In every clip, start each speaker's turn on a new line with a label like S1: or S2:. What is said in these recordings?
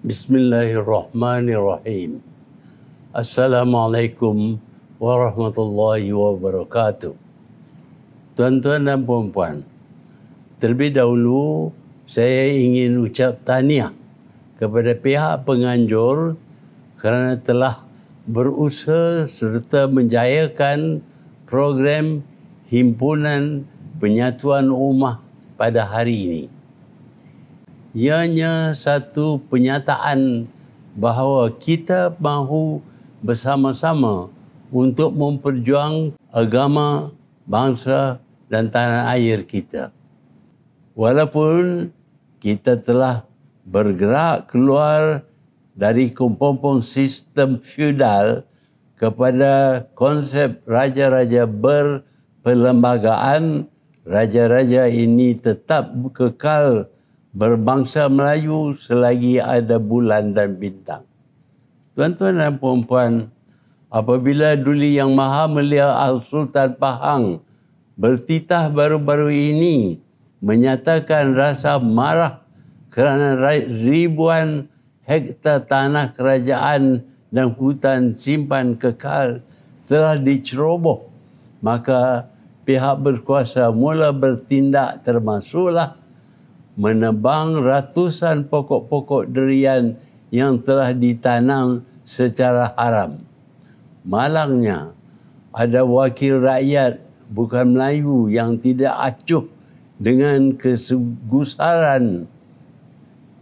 S1: Bismillahirrahmanirrahim. Assalamualaikum warahmatullahi wabarakatuh. Tuan-tuan dan puan-puan, terlebih dahulu saya ingin ucap tahniah kepada pihak penganjur kerana telah berusaha serta menjayakan program Himpunan Penyatuan Ummah pada hari ini. Ianya satu penyataan bahawa kita mahu bersama-sama untuk memperjuang agama, bangsa dan tanah air kita. Walaupun kita telah bergerak keluar dari kepompong sistem feudal kepada konsep raja-raja berperlembagaan, raja-raja ini tetap kekal berbangsa Melayu selagi ada bulan dan bintang. Tuan-tuan dan puan-puan, apabila Duli Yang Maha Mulia Al-Sultan Pahang bertitah baru-baru ini menyatakan rasa marah kerana ribuan hektar tanah kerajaan dan hutan simpan kekal telah diceroboh, maka pihak berkuasa mula bertindak, termasuklah menebang ratusan pokok-pokok durian yang telah ditanam secara haram. Malangnya, ada wakil rakyat bukan Melayu yang tidak acuh dengan kegusaran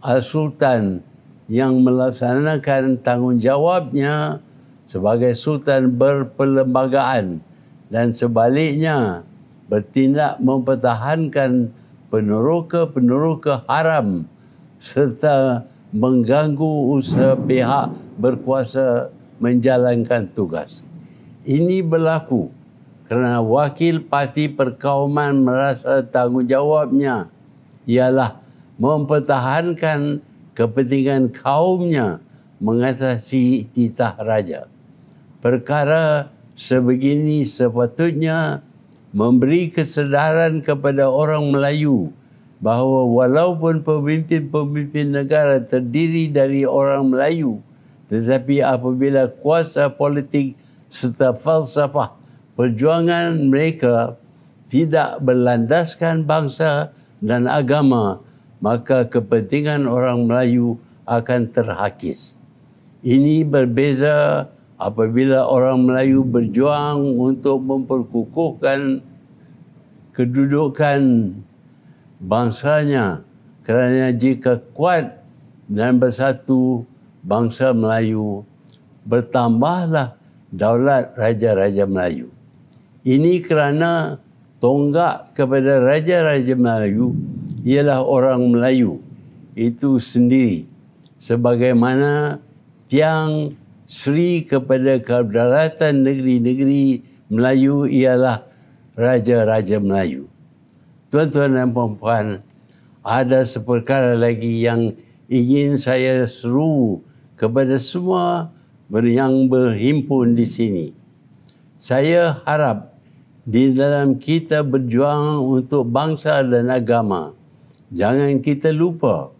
S1: Al-Sultan yang melaksanakan tanggungjawabnya sebagai Sultan berperlembagaan dan sebaliknya bertindak mempertahankan peneroka-peneroka haram serta mengganggu usaha pihak berkuasa menjalankan tugas. Ini berlaku kerana wakil parti perkauman merasa tanggungjawabnya ialah mempertahankan kepentingan kaumnya mengatasi titah raja. Perkara sebegini sepatutnya memberi kesedaran kepada orang Melayu bahawa walaupun pemimpin-pemimpin negara terdiri dari orang Melayu, tetapi apabila kuasa politik serta falsafah perjuangan mereka tidak berlandaskan bangsa dan agama, maka kepentingan orang Melayu akan terhakis. Ini berbeza apabila orang Melayu berjuang untuk memperkukuhkan kedudukan bangsanya, kerana jika kuat dan bersatu bangsa Melayu, bertambahlah daulat raja-raja Melayu. Ini kerana tonggak kepada raja-raja Melayu ialah orang Melayu itu sendiri, sebagaimana tiang Sri kepada kedaulatan negeri-negeri Melayu ialah raja-raja Melayu. Tuan-tuan dan puan-puan, ada seperkara lagi yang ingin saya seru kepada semua yang berhimpun di sini. Saya harap di dalam kita berjuang untuk bangsa dan agama, jangan kita lupa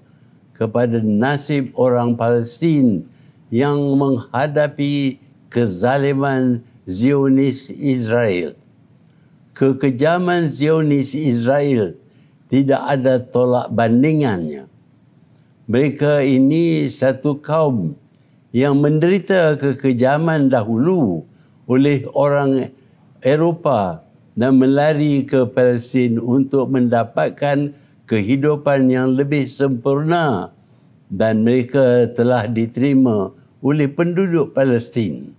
S1: kepada nasib orang Palestin yang menghadapi kezaliman Zionis Israel. Kekejaman Zionis Israel tidak ada tolak bandingannya. Mereka ini satu kaum yang menderita kekejaman dahulu oleh orang Eropah dan melari ke Palestin untuk mendapatkan kehidupan yang lebih sempurna, dan mereka telah diterima oleh penduduk Palestin.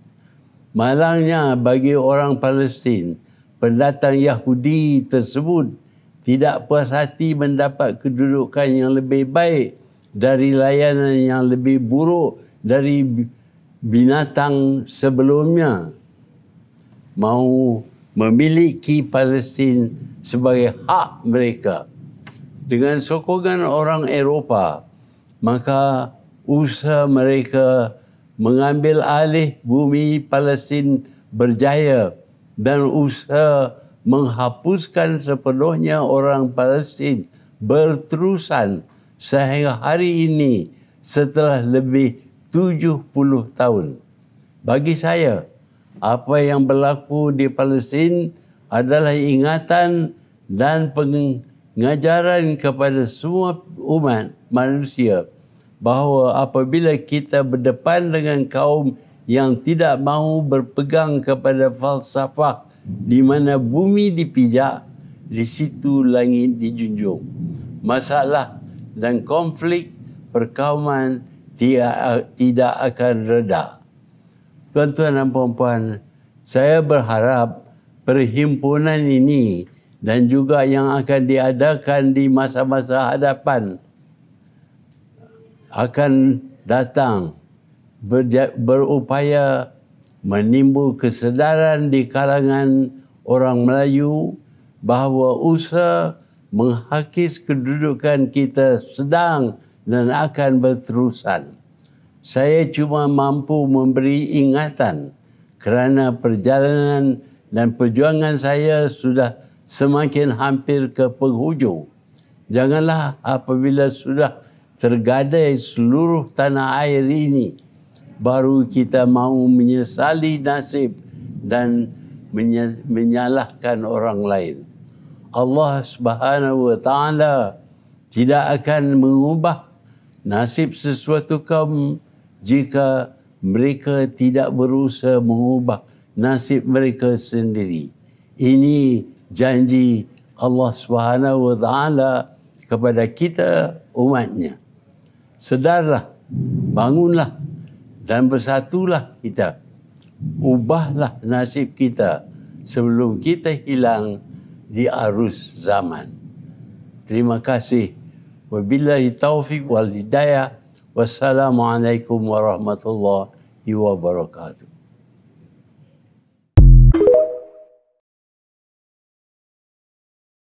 S1: Malangnya bagi orang Palestin, pendatang Yahudi tersebut tidak puas hati mendapat kedudukan yang lebih baik dari layanan yang lebih buruk dari binatang sebelumnya. Mahu memiliki Palestin sebagai hak mereka. Dengan sokongan orang Eropah, maka usaha mereka mengambil alih bumi Palestin berjaya, dan usaha menghapuskan sepenuhnya orang Palestin berterusan sehingga hari ini setelah lebih 70 tahun. Bagi saya, apa yang berlaku di Palestin adalah ingatan dan pengajaran kepada semua umat manusia bahawa apabila kita berdepan dengan kaum yang tidak mahu berpegang kepada falsafah di mana bumi dipijak, di situ langit dijunjung. Masalah dan konflik perkauman tidak akan reda. Tuan-tuan dan puan-puan, saya berharap perhimpunan ini dan juga yang akan diadakan di masa-masa hadapan akan datang berupaya menimbul kesedaran di kalangan orang Melayu bahawa usaha menghakis kedudukan kita sedang dan akan berterusan. Saya cuma mampu memberi ingatan kerana perjalanan dan perjuangan saya sudah semakin hampir ke penghujung. Janganlah apabila sudah tergadai seluruh tanah air ini, baru kita mahu menyesali nasib dan menyalahkan orang lain. Allah Subhanahu wa Ta'ala tidak akan mengubah nasib sesuatu kaum jika mereka tidak berusaha mengubah nasib mereka sendiri. Ini janji Allah Subhanahu wa Ta'ala kepada kita umatnya. Sedarlah, bangunlah dan bersatulah kita. Ubahlah nasib kita sebelum kita hilang di arus zaman. Terima kasih. Wabillahi taufiq wal hidayah. Wassalamualaikum warahmatullahi wabarakatuh.